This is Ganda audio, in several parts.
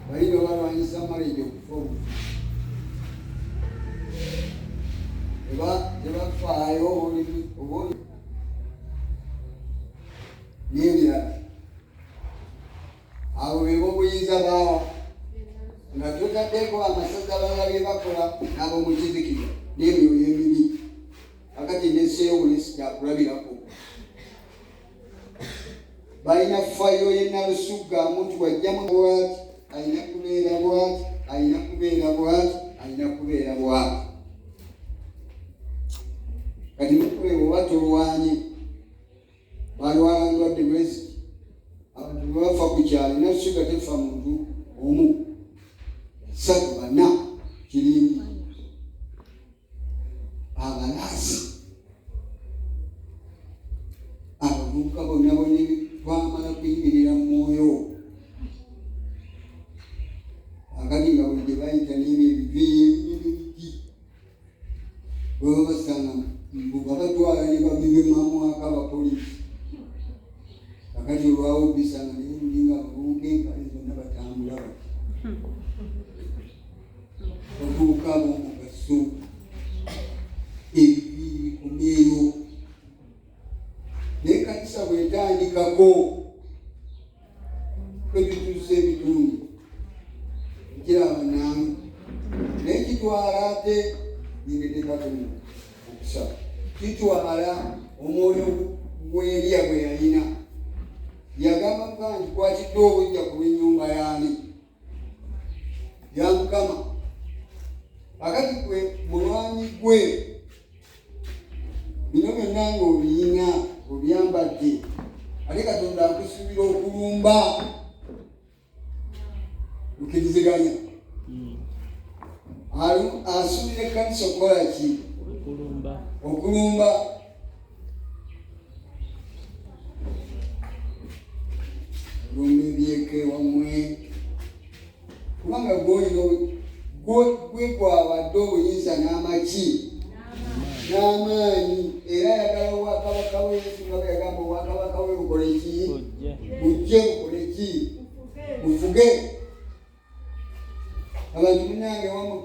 balina balwanyisa marriage okufa tebafaayo obundi n'ebirala. Abo be b'obuyinza baawa nga totaddeko amasaza balala bye bakola n'ab'omukizikira n'emyoyo emibi. Kakati n'esseeyo buli kyakulabirako. Balina fayo ye Nalusugga muntu wajjamu bw'ati, alina kubeera bw'ati, alina kubeera bw'ati, alina kubeera bw'ati. Kati mukule oba tolwanye balwala ndwadde bweziti. Abantu bwe bafa ku kyalo Nalusugga tefa muntu omu, 3 4 kirindi. Abalaasi abavubuka bonna twamala kuyingirira mu mwoyo. Akati nga buli gye bayita n'ebyo ebiviiri bwe basanga babatwala ne babibemamwako abapoliisi. Akati olwawo bisanga naye lulinga abavubuka enkale zonna batambula bati bavubuka ab'omugaso. Ebiviiri bikumeeyo n'ekkanisa bw'etandikako kwebituusa ebitundu ekiraba nange n'ekitwala ate ngende Katonda okusaba kitwala omwoyo gw'Eriya gwe yalina. Yagamba kanti kwatidde obujja ku lw'ennyumba y'ani ya Mukama. Akati gwe mulwanyi gwe bino byonna ng'obiyina obyambadde ate Katonda akusuubira okulumba. Mukiriziganya asuubira ekkanisa okukola ki? Okulumba. Olumba ebyeka ewammwe kubanga gwe gwabadde obuyinza n'amaki n'amaanyi, era ayagala obwakabaka bwe. Yesu nga bwe yagamba obwakabaka bwe bukole ki? Bujje bukole ki? Bufuge. Abantu munange wamu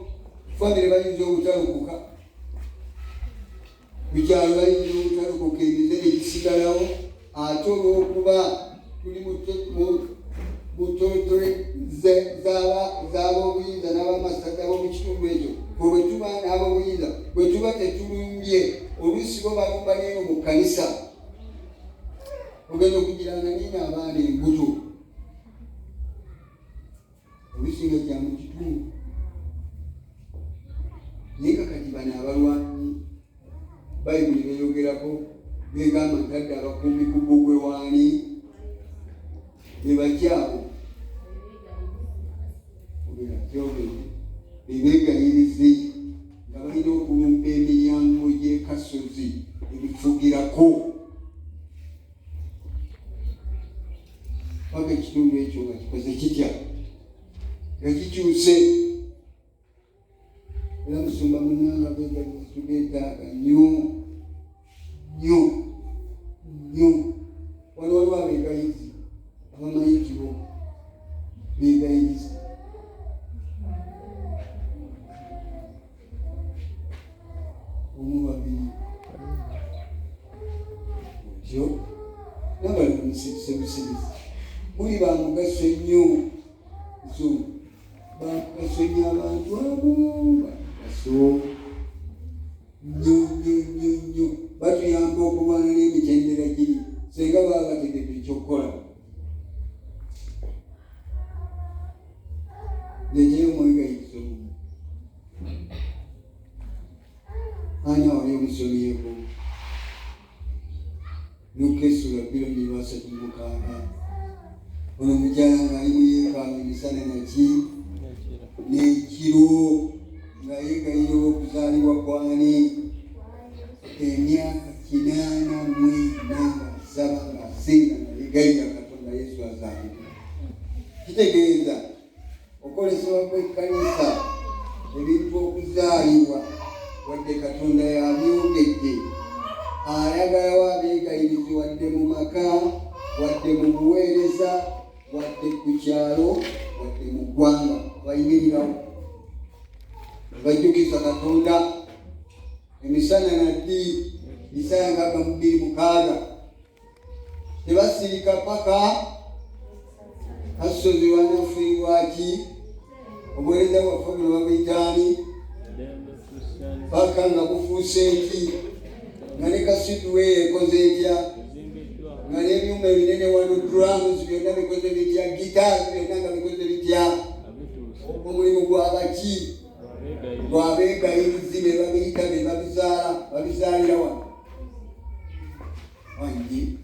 famire bayinza obutalukuka, ku kyalo bayinza obutalukuka emizere egisigalawo, ate olw'okuba tuli mu totole z'ab'obuyinza n'abamasaza b'omu kitundu ekyo. Bwe tuba n'ab'obuyinza bwe tuba tetulumbye, oluusi bo balumba leero mu kkanisa. Ogenda okugiranga nina abaana embuto oluusi nga kya mu kitundu. Naye kakati bano abalwanyi Bayibuli beeyogerako beegamba ntadde abakuumi ku bbugwe waani be bakyabo bebeegayirize nga balina okulumba emiryango gy'e Kasozi ebifugirako. Paka ekitundu ekyo nga kikoze kitya nga kikyuse. Era musumba munanga tugeetaaga nnyo waliwo abeegayizi abamayitiro beegayizi. Omu babiri otyo nabali busibisi muli ba mugaso nnyo. Bamugaso nnyo abantu abo bamugaso nnyo batuyamba okulwana n'emitendera giri senga baba bategedde ekyokukola. Leeteyo omwegayizo ani wali omusomyeko Luka essula 2:36. Ono mukyala ng'ali mu yeekaalu emisana naki n'ekiro nga yeegayira okuzaalibwa kwani emyaka 84 ng'asaba ng'asinga nga yeegayira Katonda Yesu azaalibwa. Kitegeeza okolesebwa kw'ekkanisa ebintu okuzaalibwa wadde Katonda yabyogedde. Ayagalawo abeegayirizi wadde mu maka wadde mu buweereza wadde ku kyalo wadde mu ggwanga bayimirirawo bajjukiza Katonda emisana naddi Isaya 2:6 tebasirika paka Kasozi wanafiibwaki obuweereza bwaffe buno babuyitaani paka nga bufuuse eki nga ne kasitwe ekoze etya nga n'ebyuma ebinene wano drums byonna bikoze bitya guitars byonna nga bikoze bitya omulimu gwabaki gwabeegayirizi be babiyita be babizaalira wano wangi